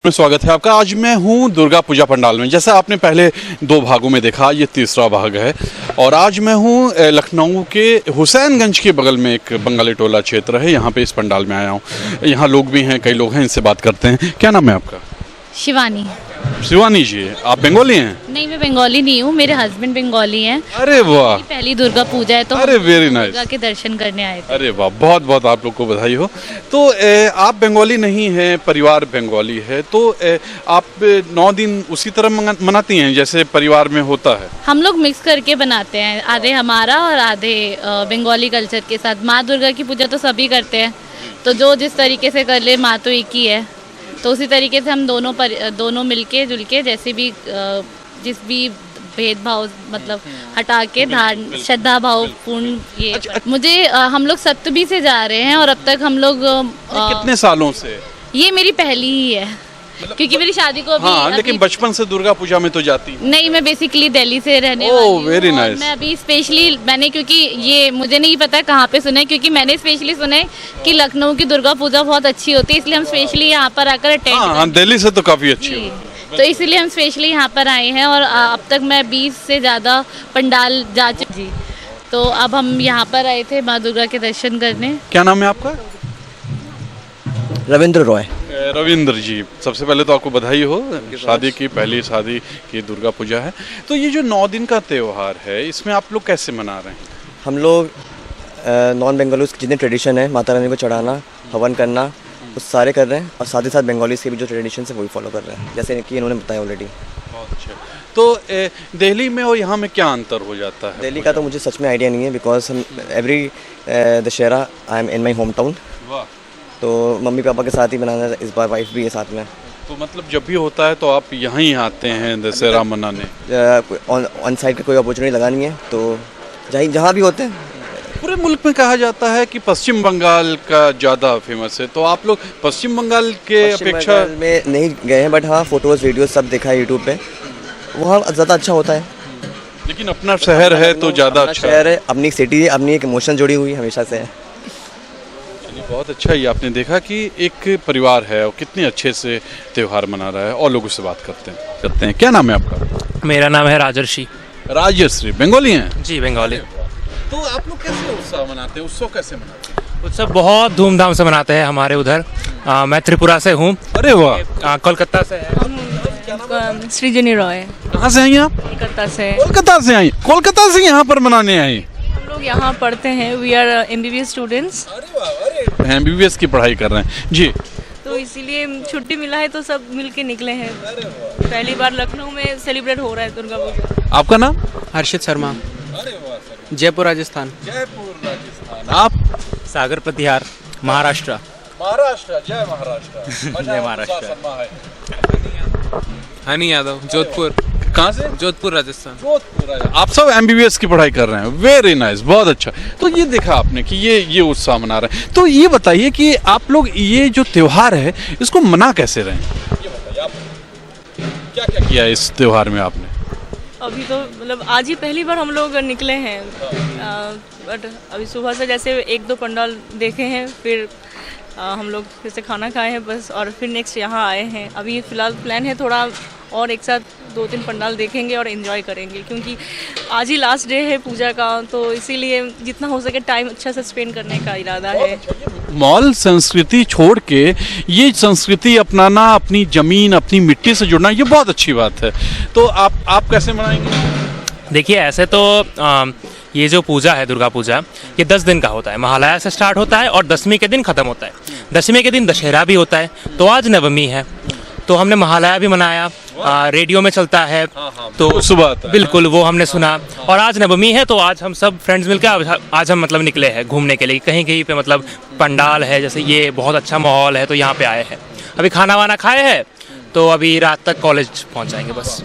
में स्वागत है आपका। आज मैं हूं दुर्गा पूजा पंडाल में। जैसा आपने पहले दो भागों में देखा, ये तीसरा भाग है और आज मैं हूं लखनऊ के हुसैनगंज के बगल में एक बंगाली टोला क्षेत्र है, यहाँ पे इस पंडाल में आया हूं। यहाँ लोग भी हैं, कई लोग हैं, इनसे बात करते हैं। क्या नाम है आपका? शिवानी। शिवानी जी, आप बंगाली हैं? नहीं, मैं बंगाली नहीं हूँ, मेरे हस्बैंड बंगाली हैं। अरे वाह, पहली दुर्गा पूजा है तो अरे वेरी नाइस, दुर्गा के दर्शन करने आए थे। अरे वाह, बहुत बहुत आप लोग को बधाई हो। तो आप बंगाली नहीं हैं, परिवार बंगाली है, तो आप 9 दिन उसी तरह मनाती हैं जैसे परिवार में होता है? हम लोग मिक्स करके बनाते हैं, आधे हमारा और आधे बंगाली कल्चर के साथ। माँ दुर्गा की पूजा तो सभी करते हैं, तो जो जिस तरीके से कर ले, माँ तो एक ही है, तो उसी तरीके से हम दोनों मिलके जुल के जैसे भी जिस भी भेदभाव मतलब हटा के श्रद्धा भाव पूर्ण ये मुझे हम लोग सप्तमी से जा रहे हैं और अब तक हम लोग कितने सालों से? ये मेरी पहली ही है क्योंकि मेरी शादी को हाँ, लेकिन बचपन से दुर्गा पूजा में तो जाती नहीं। मैं बेसिकली दिल्ली से रहने वाली हूँ। Very nice. मैं अभी स्पेशली मैंने, क्योंकि ये मुझे नहीं पता कहाँ पे सुना है, क्योंकि मैंने स्पेशली सुना है कि लखनऊ की दुर्गा पूजा बहुत अच्छी होती है, इसलिए हम स्पेशली यहाँ पर आकर अटेंड। हाँ, दिल्ली से तो काफी अच्छी है, तो इसलिए हम स्पेशली यहाँ पर आए हैं और अब तक मैं 20 से ज़्यादा पंडाल जा चुकी। तो अब हम यहाँ पर आए थे माँ दुर्गा के दर्शन करने। क्या नाम है आपका? रविंद्र रॉय। रविंद्र जी, सबसे पहले तो आपको बधाई हो, शादी की पहली शादी की दुर्गा पूजा है। तो ये जो 9 दिन का त्यौहार है, इसमें आप लोग कैसे मना रहे हैं? हम लोग नॉन बंगालीज जितने ट्रेडिशन है, माता रानी को चढ़ाना, हवन करना, वो सारे कर रहे हैं और साथ ही साथ बंगालीज के भी जो ट्रेडिशन है वही फॉलो कर रहे हैं, जैसे कि इन्होंने बताया ऑलरेडी। बहुत अच्छा। तो दिल्ली में और यहाँ में क्या अंतर हो जाता है? दिल्ली का तो मुझे सच में आइडिया नहीं है, बिकॉज हम every Dussehra I am in my home town, तो मम्मी पापा के साथ ही बनाना है। इस बार वाइफ भी है साथ में, तो मतलब जब भी होता है तो आप यहाँ ही आते हैं दशहरा मनाने? ऑन साइड का कोई अपॉर्चुनिटी लगा नहीं है, तो जहाँ भी होते हैं। पूरे मुल्क में कहा जाता है कि पश्चिम बंगाल का ज़्यादा फेमस है, तो आप लोग पश्चिम बंगाल के अपेक्षा में नहीं गए हैं, बट हाँ फोटोज़ वीडियोस सब देखा है यूट्यूब पे, वहाँ ज़्यादा अच्छा होता है। लेकिन अपना शहर है तो ज़्यादा अच्छा शहर है, अपनी सिटी है, अपनी एक इमोशन जुड़ी हुई हमेशा से है। बहुत अच्छा ही आपने देखा कि एक परिवार है और कितने अच्छे से त्यौहार मना रहा है, और लोगों से बात करते हैं। क्या नाम है आपका? मेरा नाम है राजर्षि। राजर्षि, बंगाली हैं? जी, बंगाली। तो आप लोग कैसे उत्सव मनाते हैं? उत्सव कैसे मनाते हैं? उत्सव बहुत धूमधाम से मनाते हैं हमारे उधर। मैं त्रिपुरा से हूँ। अरे वाह। कोलकाता से है। सृजनी रॉय। कहाँ से आई आप? कोलकाता से। कोलकाता से आई? कोलकाता से यहाँ पर मनाने आई? हम लोग यहाँ पढ़ते हैं, we are MBBS students. MBBS की पढ़ाई कर रहे हैं जी, तो इसीलिए छुट्टी मिला है तो सब मिलके निकले हैं। पहली बार लखनऊ में सेलिब्रेट हो रहा है दुर्गा पूजा। आपका नाम? हर्षित शर्मा, जयपुर राजस्थान। जयपुर राजस्थान। आप? सागर प्रतिहार, महाराष्ट्र। महाराष्ट्र। जय महाराष्ट्र। जय महाराष्ट्र। हनी यादव, जोधपुर। कहाँ से? जोधपुर राजस्थान। जोधपुर। आप सब MBBS की पढ़ाई कर रहे हैं, वेरी नाइस, बहुत अच्छा। तो ये देखा आपने कि ये उत्साह मना रहे हैं, तो ये बताइए कि आप लोग ये जो त्योहार है इसको मना कैसे रहे हैं? ये बताइए आप क्या क्या किया इस त्योहार में आपने? अभी तो मतलब आज ही पहली बार हम लोग निकले हैं, बट अभी सुबह से जैसे 1-2 पंडाल देखे हैं, फिर हम लोग फिर से खाना खाए हैं बस, और फिर नेक्स्ट यहाँ आए हैं। अभी फ़िलहाल प्लान है थोड़ा और एक साथ 2-3 पंडाल देखेंगे और एंजॉय करेंगे, क्योंकि आज ही लास्ट डे है पूजा का, तो इसीलिए जितना हो सके टाइम अच्छा से स्पेंड करने का इरादा है। मॉल संस्कृति छोड़ के ये संस्कृति अपनाना, अपनी ज़मीन अपनी मिट्टी से जुड़ना, ये बहुत अच्छी बात है। तो आप कैसे मनाएंगे? देखिए, ऐसे तो ये जो पूजा है दुर्गा पूजा, ये 10 दिन का होता है। महालया से स्टार्ट होता है और 10वीं के दिन ख़त्म होता है। 10वीं के दिन दशहरा भी होता है, तो आज नवमी है, तो हमने महालया भी मनाया। रेडियो में चलता है तो सुबह बिल्कुल वो हमने सुना, और आज नवमी है तो आज हम सब फ्रेंड्स मिलकर आज हम मतलब निकले हैं घूमने के लिए। कहीं कहीं पे मतलब पंडाल है, जैसे ये बहुत अच्छा माहौल है, तो यहाँ पे आए हैं। अभी खाना वाना खाए हैं, तो अभी रात तक कॉलेज पहुँच जाएंगे बस।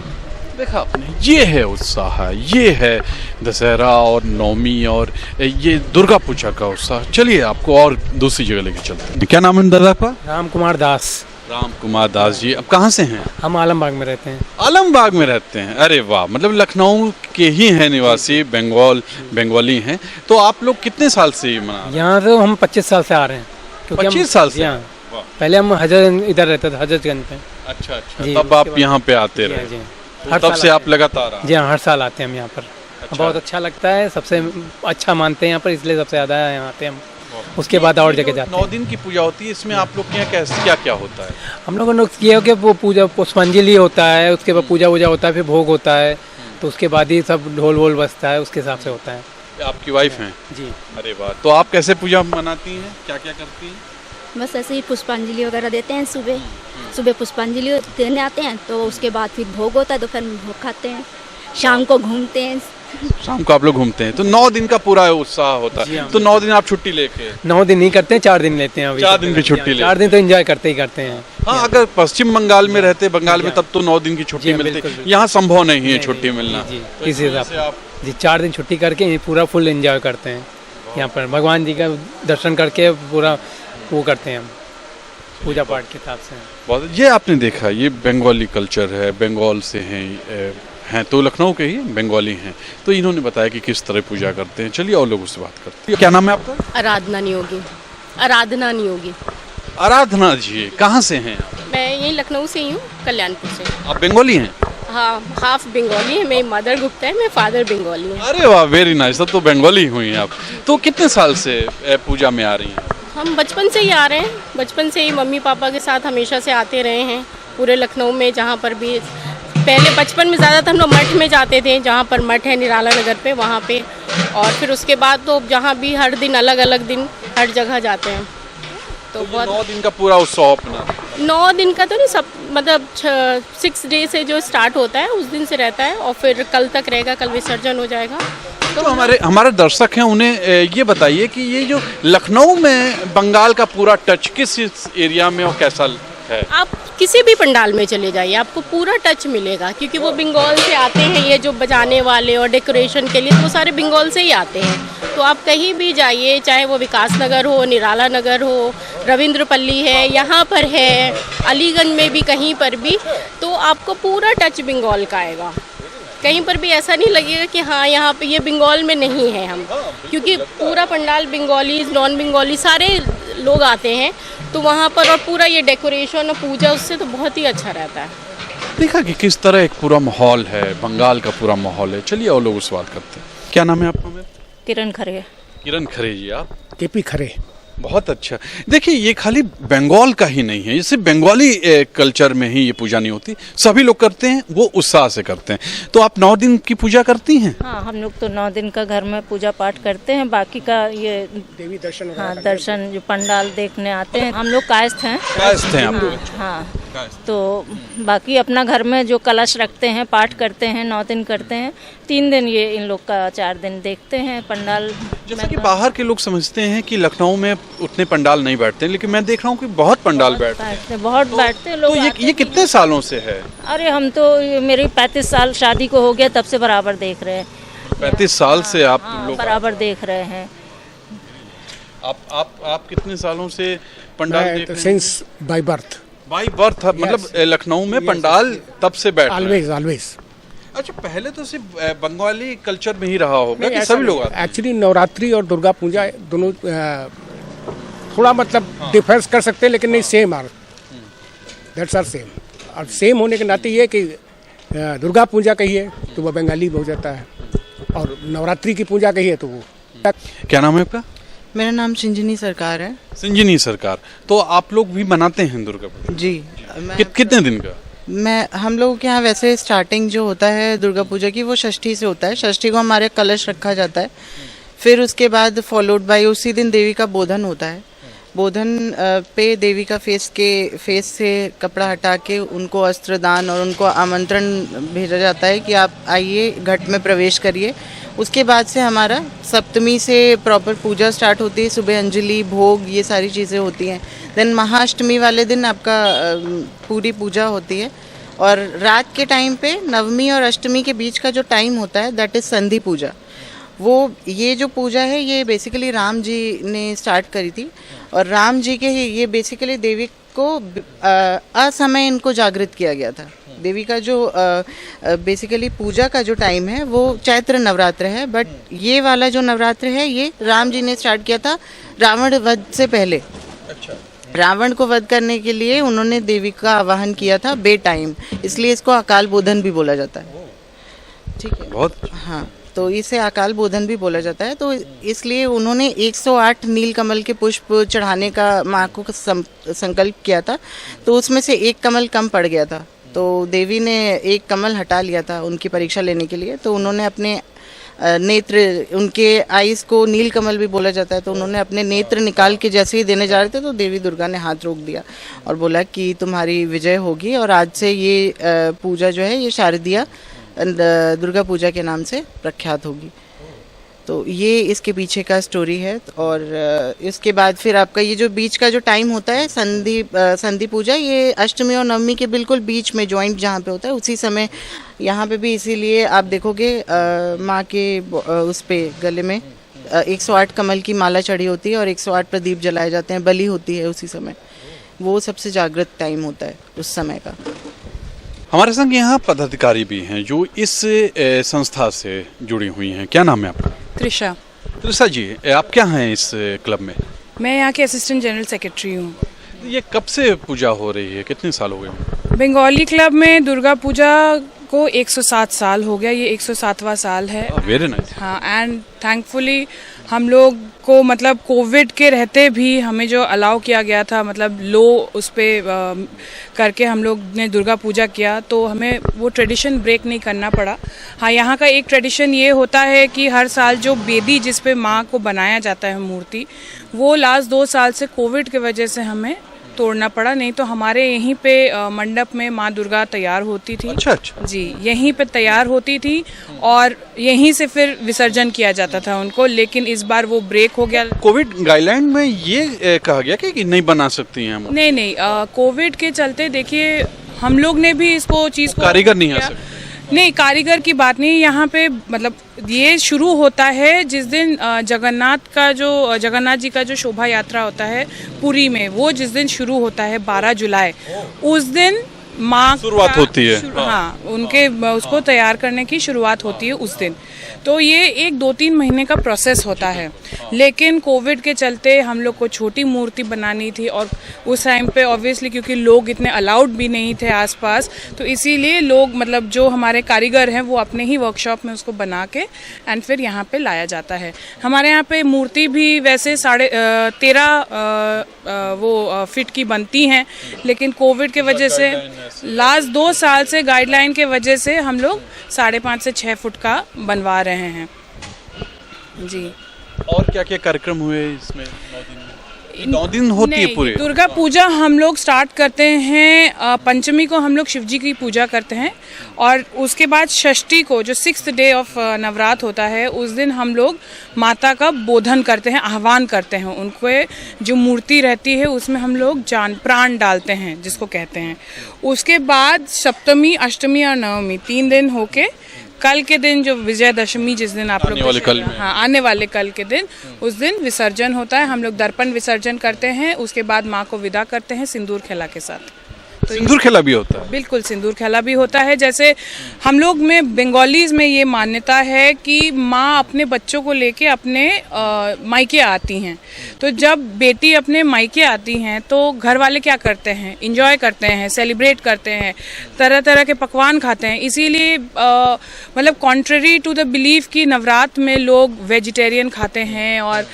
देखा आपने, ये है उत्साह, ये है दशहरा और नवमी और ये दुर्गा पूजा का उत्साह। चलिए आपको और दूसरी जगह लेके चलते हैं। क्या नाम है दादा का? राम कुमार दास। राम कुमार दास जी, अब कहाँ से हैं? हम आलमबाग में रहते हैं। आलमबाग में रहते हैं? अरे वाह, मतलब लखनऊ के ही हैं निवासी, बंगाली हैं। तो आप लोग कितने साल से ये मना? यहाँ तो हम 25 साल से आ रहे हैं। 25 साल से? पहले हम हजरत इधर रहते थे, हजरतगंज पे। अच्छा अच्छा, जी, तब उसके आप बाद- यहाँ पे आते जी, रहे, जी। तो हर तब साल से आते आप लगातार आ जी हाँ, हर साल आते हैं हम यहाँ पर। बहुत अच्छा लगता है, सबसे अच्छा मानते हैं यहाँ पर, इसलिए सबसे ज़्यादा यहाँ आते हैं हम। उसके बाद और जगह जाते 9 हैं। दिन की पूजा होती है, इसमें आप लोग के यहाँ कैसे क्या क्या होता है? हम लोगों ने किया कि वो पूजा पुष्पांजलि होता है, उसके बाद पूजा वूजा होता है, फिर भोग होता है, तो उसके बाद ही सब ढोल वोल बजता है, उसके हिसाब से होता है। आपकी वाइफ हैं? जी। अरे वाह, तो आप कैसे पूजा मनाती हैं, क्या क्या करती हैं? बस ऐसे ही पुष्पांजलि वगैरह देते हैं सुबह सुबह पुष्पांजलि देने आते हैं, तो उसके बाद फिर भोग होता है, दोपहर में भोग खाते हैं, शाम को घूमते हैं। शाम को आप लोग घूमते हैं, तो 9 दिन का पूरा उत्साह होता जी है। हाँ। तो 9 दिन आप छुट्टी लेके? 9 दिन नहीं करते हैं, 4 दिन लेते हैं अभी। 4 दिन की छुट्टी लेते 4 दिन तो एंजॉय करते ही करते हैं। हाँ, अगर पश्चिम बंगाल में रहते, बंगाल में, तब तो 9 दिन की जी छुट्टी हाँ, मिलती, बिल्कुल, बिल्कुल। यहाँ संभव नहीं है छुट्टी मिलना। जी, तो इसी इस वजह हिसाब से आप जी 4 दिन छुट्टी करके ये पूरा फुल एंजॉय करते हैं यहाँ पर, भगवान जी का दर्शन करके पूरा वो करते हैं हम, पूजा पाठ के हिसाब से। बहुत, ये आपने देखा, ये बंगाली कल्चर है, बंगाल से हैं तो लखनऊ के ही बंगाली हैं, तो इन्होंने बताया कि किस तरह पूजा करते हैं। चलिए और लोगों से बात करते हैं। क्या नाम है आपका? आराधना नहीं होगी, आराधना नहीं होगी। आराधना जी, कहाँ से हैं आप? मैं यहीं लखनऊ से ही हूँ, कल्याणपुर से। आप बंगाली हैं? हाँ, हाफ बंगाली है, मेरी मदर गुप्ता है, मेरे फादर बंगाली हैं। अरे वाह, वेरी नाइस, तब तो बंगाली हुई हैं आप। तो कितने साल से पूजा में आ रही हैं? हम बचपन से ही आ रहे हैं, बचपन से ही मम्मी पापा के साथ हमेशा से आते रहे हैं पूरे लखनऊ में, जहाँ पर भी। पहले बचपन में ज़्यादातर हम लोग मठ में जाते थे, जहाँ पर मठ है निराला नगर पे, वहाँ पे। और फिर उसके बाद तो जहाँ भी हर दिन अलग अलग दिन हर जगह जाते हैं। तो बहुत 9 दिन का पूरा उत्सव अपना 9 दिन का तो नहीं, सब मतलब 6 डे से जो स्टार्ट होता है उस दिन से रहता है, और फिर कल तक रहेगा, कल विसर्जन हो जाएगा। तो हमारे दर्शक हैं, उन्हें ये बताइए कि ये जो लखनऊ में बंगाल का पूरा टच किस एरिया में और कैसा है? आप किसी भी पंडाल में चले जाइए, आपको पूरा टच मिलेगा, क्योंकि वो बंगाल से आते हैं, ये जो बजाने वाले और डेकोरेशन के लिए, तो वो सारे बंगाल से ही आते हैं। तो आप कहीं भी जाइए, चाहे वो विकास नगर हो, निराला नगर हो, रविंद्रपल्ली है, यहाँ पर है, अलीगंज में भी, कहीं पर भी, तो आपको पूरा टच बंगाल का आएगा। कहीं पर भी ऐसा नहीं लगेगा कि हाँ यहाँ पे ये बंगाल में नहीं है हम, क्योंकि पूरा पंडाल बंगालीज नॉन बंगाली सारे लोग आते हैं, तो वहाँ पर और पूरा ये डेकोरेशन और पूजा, उससे तो बहुत ही अच्छा रहता है। देखा कि किस तरह एक पूरा माहौल है, बंगाल का पूरा माहौल है। चलिए और लोग सवाल करते हैं। क्या नाम है आपका? किरण खरे। किरण खरे जी, आप? केपी खरे। बहुत अच्छा। देखिए, ये खाली बंगाल का ही नहीं है, सिर्फ बंगाली कल्चर में ही ये पूजा नहीं होती, सभी लोग करते हैं, वो उत्साह से करते हैं। तो आप 9 दिन की पूजा करती हैं? हाँ, हम लोग तो 9 दिन का घर में पूजा पाठ करते हैं, बाकी का ये देवी दर्शन वगैरह हाँ, दर्शन जो पंडाल देखने आते हैं। हम लोग कायस्थ हैं। कायस्थ हैं आप लोग? हाँ, तो बाकी अपना घर में जो कलश रखते हैं, पाठ करते हैं, 9 दिन करते हैं, 3 दिन ये इन लोग का 4 दिन देखते हैं पंडाल। जैसा कि बाहर के लोग समझते हैं कि लखनऊ में उतने पंडाल नहीं बैठते, लेकिन मैं देख रहा हूँ कि बहुत पंडाल बैठते हैं। बहुत बैठते हैं लोग। तो ये कितने सालों से है? अरे हम तो मेरी 35 साल शादी को हो गया, तब से बराबर देख रहे हैं। 35 साल से आप लोग बराबर देख रहे हैं। आप कितने सालों से पंडाल देख रहे हैं? Since by birth, by birth, मतलब लखनऊ में पंडाल तब से बैठ रहे हैं। Always always. अच्छा, पहले तो सिर्फ बंगाली कल्चर में ही रहा होगा कि सभी लोग आते हैं? एक्चुअली नवरात्रि और दुर्गा पूजा दोनों थोड़ा मतलब डिफरेंस कर सकते हैं, लेकिन नहीं, same are that's are same. और सेम होने के नाते ये कि दुर्गा पूजा कहिए तो वो बंगाली हो जाता है, और नवरात्रि की पूजा कहिए तो वो। क्या नाम है आपका? मेरा नाम सिंजनी सरकार है। संजनी सरकार। तो आप लोग भी मनाते हैं दुर्गा पूजा? जी। कितने दिन का? हम लोगों के यहाँ वैसे स्टार्टिंग जो होता है दुर्गा पूजा की, वो षष्ठी से होता है। षष्ठी को हमारे कलश रखा जाता है, फिर उसके बाद फॉलोड बाय उसी दिन देवी का बोधन होता है। बोधन पे देवी का फेस से कपड़ा हटा के उनको अस्त्र दान और उनको आमंत्रण भेजा जाता है कि आप आइए, घट में प्रवेश करिए। उसके बाद से हमारा सप्तमी से प्रॉपर पूजा स्टार्ट होती है, सुबह अंजलि, भोग, ये सारी चीज़ें होती हैं। देन महाअष्टमी वाले दिन आपका पूरी पूजा होती है, और रात के टाइम पे नवमी और अष्टमी के बीच का जो टाइम होता है दैट इज़ संधि पूजा। वो ये जो पूजा है ये बेसिकली राम जी ने स्टार्ट करी थी, और राम जी के ये बेसिकली देवी को असमय इनको जागृत किया गया था। देवी का जो बेसिकली पूजा का जो टाइम है वो चैत्र नवरात्र है, बट ये वाला जो नवरात्र है ये राम जी ने स्टार्ट किया था रावण वध से पहले। अच्छा। रावण को वध करने के लिए उन्होंने देवी का आवाहन किया था बे टाइम, इसलिए इसको अकाल बोधन भी बोला जाता है। ठीक है, बहुत हाँ, तो इसे अकाल बोधन भी बोला जाता है। तो इसलिए उन्होंने 108 नीलकमल के पुष्प चढ़ाने का माँ को संकल्प किया था, तो उसमें से एक कमल कम पड़ गया था, तो देवी ने एक कमल हटा लिया था उनकी परीक्षा लेने के लिए। तो उन्होंने अपने नेत्र, उनके आइस को नीलकमल भी बोला जाता है, तो उन्होंने अपने नेत्र निकाल के जैसे ही देने जा रहे थे तो देवी दुर्गा ने हाथ रोक दिया और बोला कि तुम्हारी विजय होगी, और आज से ये पूजा जो है ये शारदीय दुर्गा पूजा के नाम से प्रख्यात होगी। तो ये इसके पीछे का स्टोरी है। और इसके बाद फिर आपका ये जो बीच का जो टाइम होता है संधि पूजा, ये अष्टमी और नवमी के बिल्कुल बीच में जॉइंट जहाँ पे होता है उसी समय यहाँ पे भी, इसीलिए आप देखोगे माँ के उस पे गले में 108 कमल की माला चढ़ी होती है और 108 प्रदीप जलाए जाते हैं, बलि होती है उसी समय। वो सबसे जागृत टाइम होता है उस समय का। हमारे संग यहाँ पदाधिकारी भी हैं जो इस संस्था से जुड़ी हुई हैं। क्या नाम है आपका? त्रिशा। त्रिशा जी, आप क्या हैं इस क्लब में? मैं यहाँ के असिस्टेंट जनरल सेक्रेटरी हूँ। ये कब से पूजा हो रही है, कितने साल हो गए? बंगाली क्लब में दुर्गा पूजा को 107 साल हो गया, ये 107वां साल है। Very nice. हाँ, एंड थैंकफुली हम लोग को मतलब कोविड के रहते भी हमें जो अलाउ किया गया था, मतलब लो उस पर करके हम लोग ने दुर्गा पूजा किया, तो हमें वो ट्रेडिशन ब्रेक नहीं करना पड़ा। हाँ, यहाँ का एक ट्रेडिशन ये होता है कि हर साल जो बेदी जिस पे माँ को बनाया जाता है मूर्ति, वो लास्ट 2 साल से कोविड की वजह से हमें तोड़ना पड़ा, नहीं तो हमारे यहीं पे मंडप में माँ दुर्गा तैयार होती थी। अच्छा अच्छा। जी, यहीं पे तैयार होती थी और यहीं से फिर विसर्जन किया जाता था उनको, लेकिन इस बार वो ब्रेक हो गया। कोविड गाइडलाइन में ये कहा गया कि नहीं बना सकती हैं हम? नहीं, कोविड के चलते देखिए हम लोग ने भी इसको चीज को कारीगर नहीं आ सकते। नहीं, कारीगर की बात नहीं, यहाँ पे मतलब ये शुरू होता है जिस दिन जगन्नाथ जी का जो शोभा यात्रा होता है पुरी में, वो जिस दिन शुरू होता है 12 जुलाई, उस दिन माँ शुरुआत होती है। हाँ, उनके उसको तैयार करने की शुरुआत होती है उस दिन। तो ये 1-2-3 महीने का प्रोसेस होता है, लेकिन कोविड के चलते हम लोग को छोटी मूर्ति बनानी थी और उस टाइम पे ऑब्वियसली क्योंकि लोग इतने अलाउड भी नहीं थे आसपास, तो इसीलिए लोग मतलब जो हमारे कारीगर हैं वो अपने ही वर्कशॉप में उसको बना के एंड फिर यहाँ पे लाया जाता है। हमारे यहाँ पे मूर्ति भी वैसे 13.5 फीट की बनती हैं, लेकिन कोविड के वजह से लास्ट 2 साल से गाइडलाइन के वजह से हम लोग 5.5 से 6 फुट का बनवा रहे हैं। जी। और क्या क्या कार्यक्रम हुए इसमें? 9 दिन होती है पूरे? दुर्गा पूजा हम लोग स्टार्ट करते हैं, पंचमी को हम लोग शिव जी की पूजा करते हैं और उसके बाद षष्ठी को जो 6th डे ऑफ नवरात्र होता है, उस दिन हम लोग माता का बोधन करते हैं, आह्वान करते हैं। उनको जो मूर्ति रहती है उसमें हम लोग जान प्राण डालते हैं जिसको कहते हैं। उसके बाद सप्तमी, अष्टमी और नवमी 3 दिन होके कल के दिन जो विजयदशमी जिस दिन आप लोग आने वाले कल के दिन, उस दिन विसर्जन होता है। हम लोग दर्पण विसर्जन करते हैं, उसके बाद माँ को विदा करते हैं सिंदूर खेला के साथ। तो सिंदूर खेला भी होता है? बिल्कुल, सिंदूर खेला भी होता है। जैसे हम लोग में बंगालीज में ये मान्यता है कि माँ अपने बच्चों को लेके अपने मायके आती हैं, तो जब बेटी अपने मायके आती हैं तो घर वाले क्या करते हैं, इंजॉय करते हैं, सेलिब्रेट करते हैं, तरह तरह के पकवान खाते हैं। इसीलिए मतलब कॉन्ट्ररी टू द बिलीफ कि नवरात्र में लोग वेजिटेरियन खाते हैं और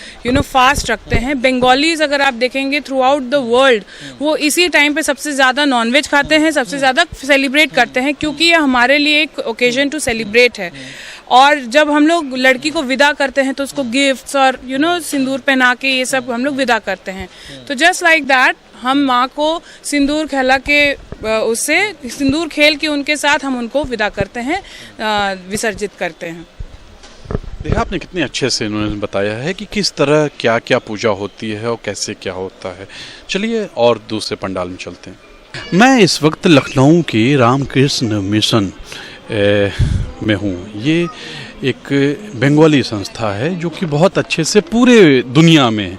फास्ट रखते हैं। बंगालीज अगर आप देखेंगे थ्रू आउट द वर्ल्ड, वो इसी टाइम पे सबसे ज़्यादा नॉनवेज खाते हैं, सबसे ज़्यादा सेलिब्रेट करते हैं, क्योंकि ये हमारे लिए एक ओकेजन टू सेलिब्रेट है। और जब हम लोग लड़की को विदा करते हैं तो उसको गिफ्ट्स और सिंदूर पहना के ये सब हम लोग विदा करते हैं। तो जस्ट लाइक दैट हम माँ को सिंदूर खेला के उससे सिंदूर खेल के उनके साथ हम उनको विदा करते हैं, विसर्जित करते हैं। देखा आपने कितने अच्छे से इन्होंने बताया है कि किस तरह क्या क्या पूजा होती है और कैसे क्या होता है। चलिए और दूसरे पंडाल में चलते हैं। मैं इस वक्त लखनऊ के रामकृष्ण मिशन में हूँ। ये एक बंगाली संस्था है जो कि बहुत अच्छे से पूरे दुनिया में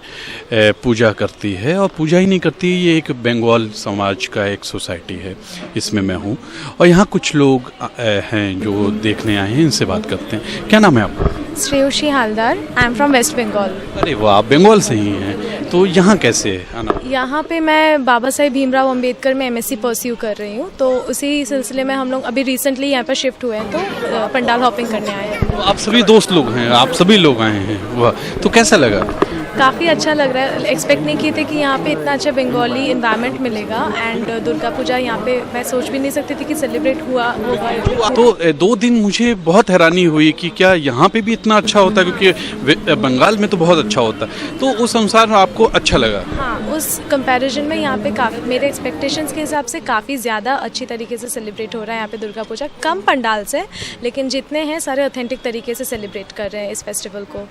पूजा करती है, और पूजा ही नहीं करती, ये एक बंगाल समाज का एक सोसाइटी है, इसमें मैं हूँ। और यहाँ कुछ लोग हैं जो देखने आए हैं, इनसे बात करते हैं। क्या नाम है आपका? Shreyoshi Haldar, I am from West Bengal. अरे वाह, आप बंगाल से ही हैं, तो यहाँ कैसे आना? यहाँ पे मैं बाबा साहेब भीमराव अंबेडकर में MSc परस्यू कर रही हूँ, तो उसी सिलसिले में हम लोग अभी रिसेंटली यहाँ पर शिफ्ट हुए हैं, तो पंडाल हॉपिंग करने आए हैं। तो आप सभी दोस्त लोग हैं, आप सभी लोग आए हैं, वाह, तो कैसा लगा? काफ़ी अच्छा लग रहा है। एक्सपेक्ट नहीं किए थे कि यहाँ पे इतना अच्छा बंगाली इन्वायरमेंट मिलेगा, एंड दुर्गा पूजा यहाँ पे मैं सोच भी नहीं सकती थी कि सेलिब्रेट हुआ होगा। तो 2 दिन मुझे बहुत हैरानी हुई कि क्या यहाँ पे भी इतना अच्छा होता है, क्योंकि बंगाल में तो बहुत अच्छा होता है, तो उस अनुसार में आपको अच्छा लगा? हाँ, उस कंपैरिजन में यहाँ पे काफ़ी मेरे एक्सपेक्टेशंस के हिसाब से काफ़ी ज़्यादा अच्छी तरीके से सेलिब्रेट हो रहा है यहाँ पे दुर्गा पूजा। कम पंडाल से, लेकिन जितने हैं सारे ऑथेंटिक तरीके से सेलिब्रेट कर रहे हैं इस फेस्टिवल को।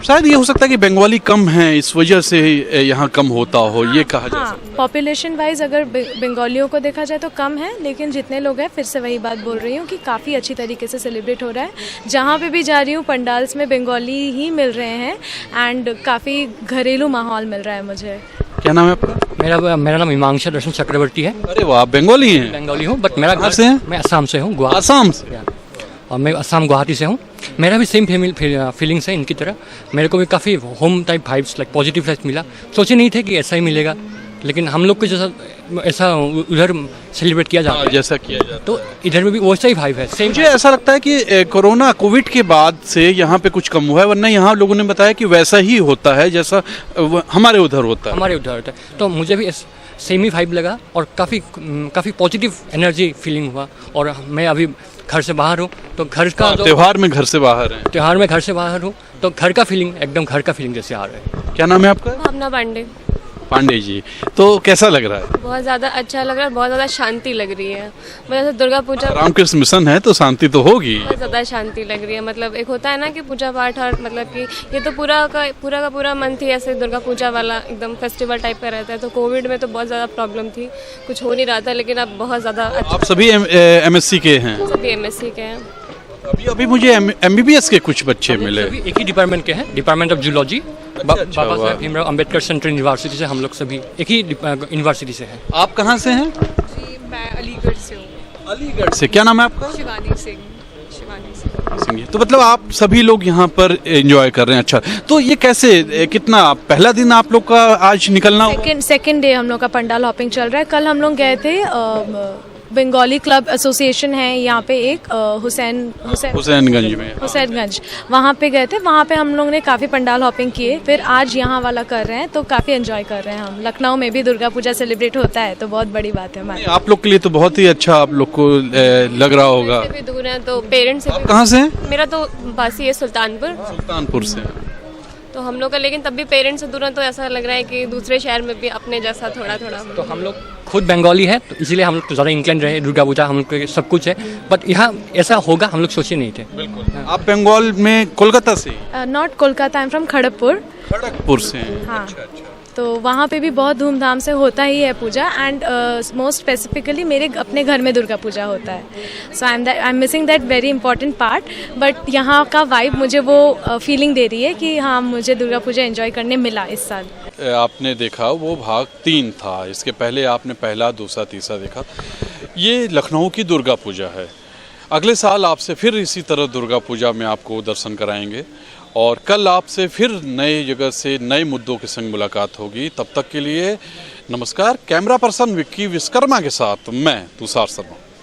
शायद ये हो सकता है कि बंगाली कम हैं, इस वजह से यहाँ कम होता हो, ये कहा जा सकता है। पॉपुलेशन वाइज अगर बंगालियों को देखा जाए तो कम है, लेकिन जितने लोग हैं, फिर से वही बात बोल रही हूँ कि काफ़ी अच्छी तरीके से सेलिब्रेट हो रहा है। जहाँ पे भी जा रही हूँ पंडाल्स में बंगाली ही मिल रहे हैं, एंड काफ़ी घरेलू माहौल मिल रहा है मुझे। क्या नाम है आपका? मेरा नाम हिमांशु दर्शन चक्रवर्ती है। अरे वाह, बंगाली हैं? बंगाली हूँ, बट मेरा घर से हैं? मैं असम से हूँ। असम से? और मैं असम गुवाहाटी से हूँ। मेरा भी सेम फीलिंग्स है इनकी तरह। मेरे को भी काफ़ी home type vibes, like positive vibes मिला। सोचे नहीं थे कि ऐसा ही मिलेगा, लेकिन हम लोग को जैसा ऐसा उधर सेलिब्रेट किया जाता है, जैसा किया जाता है, तो इधर में भी वैसा ही वाइब है। सेम मुझे ऐसा लगता है कि कोविड के बाद से यहाँ पे कुछ कम हुआ है, वरना यहाँ लोगों ने बताया कि वैसा ही होता है जैसा हमारे उधर होता है। तो मुझे भी सेम ही वाइब लगा, और काफ़ी पॉजिटिव एनर्जी फीलिंग हुआ। और मैं अभी घर से बाहर हूँ, तो घर का त्योहार में घर से बाहर है। त्योहार में घर से बाहर हूँ, तो घर का फीलिंग एकदम घर का फीलिंग जैसे आ रहा है। क्या नाम है आपका? भावना पांडे। पांडे जी, तो कैसा लग रहा है? बहुत ज़्यादा अच्छा लग रहा है, बहुत ज़्यादा शांति लग रही है। मतलब दुर्गा पूजा रामकृष्ण मिशन है तो शांति तो होगी। बहुत ज़्यादा शांति लग रही है। मतलब एक होता है ना कि पूजा पाठ, और मतलब कि ये तो पूरा का पूरा मंथ ही ऐसे दुर्गा पूजा वाला एकदम फेस्टिवल टाइप का रहता है। तो कोविड में तो बहुत ज़्यादा प्रॉब्लम थी, कुछ हो नहीं रहा था, लेकिन अब बहुत ज़्यादा अच्छा। आप सभी MSc के हैं? सभी MSc के हैं। अभी मुझे MBBS के कुछ बच्चे मिले। एक ही डिपार्टमेंट के हैं, department of zoology. Baba Saheb Bhimrao Ambedkar Central University से हम लोग सभी एक ही यूनिवर्सिटी से हैं। आप कहाँ से हैं? जी, मैं अलीगढ़ से हूँ। अलीगढ़ से। क्या नाम है आपका? शिवानी सिंह। तो मतलब आप सभी लोग यहाँ पर एंजॉय कर रहे हैं। अच्छा, तो ये कैसे, कितना पहला दिन आप लोग का आज निकलना? सेकेंड डे हम लोग का पंडाल हॉपिंग चल रहा है। कल हम लोग गए थे बंगाली क्लब एसोसिएशन है यहाँ पे एक हुसैनगंज, वहाँ पे गए थे। वहाँ पे हम लोग ने काफ़ी पंडाल हॉपिंग किए, फिर आज यहाँ वाला कर रहे हैं, तो काफ़ी एंजॉय कर रहे हैं हम। लखनऊ में भी दुर्गा पूजा सेलिब्रेट होता है, तो बहुत बड़ी बात है हमारे। आप लोग के लिए तो बहुत ही अच्छा आप लोग को लग रहा होगा। भी दूर है तो पेरेंट्स से। आप कहाँ से हैं? मेरा तो बासी है सुल्तानपुर से। तो हम लोग का, लेकिन तब भी पेरेंट्स से दूर है, तो ऐसा लग रहा है कि दूसरे शहर में भी अपने जैसा थोड़ा। तो हम लोग खुद बंगाली है, तो इसीलिए हम लोग तो ज़्यादा इंक्लाइन रहे। दुर्गा पूजा हम लोग के सब कुछ है, बट यहाँ ऐसा होगा हम लोग सोचे नहीं थे। बिल्कुल। आप बंगाल में कोलकाता से? Not Kolkata, I am from Kharagpur से। हाँ। अच्छा। तो वहाँ पे भी बहुत धूमधाम से होता ही है पूजा, एंड मोस्ट स्पेसिफिकली मेरे अपने घर में दुर्गा पूजा होता है। So I am missing that very important part, but यहाँ का वाइब मुझे वो फीलिंग दे रही है कि हाँ, मुझे दुर्गा पूजा एंजॉय करने मिला इस साल। आपने देखा वो भाग 3 था, इसके पहले आपने पहला, दूसरा, तीसरा देखा। ये लखनऊ की दुर्गा पूजा है। अगले साल आपसे फिर इसी तरह दुर्गा पूजा में आपको दर्शन कराएंगे, और कल आपसे फिर नए जगह से नए मुद्दों के संग मुलाकात होगी। तब तक के लिए नमस्कार। कैमरा पर्सन विक्की विश्वकर्मा के साथ मैं तुषार शर्मा।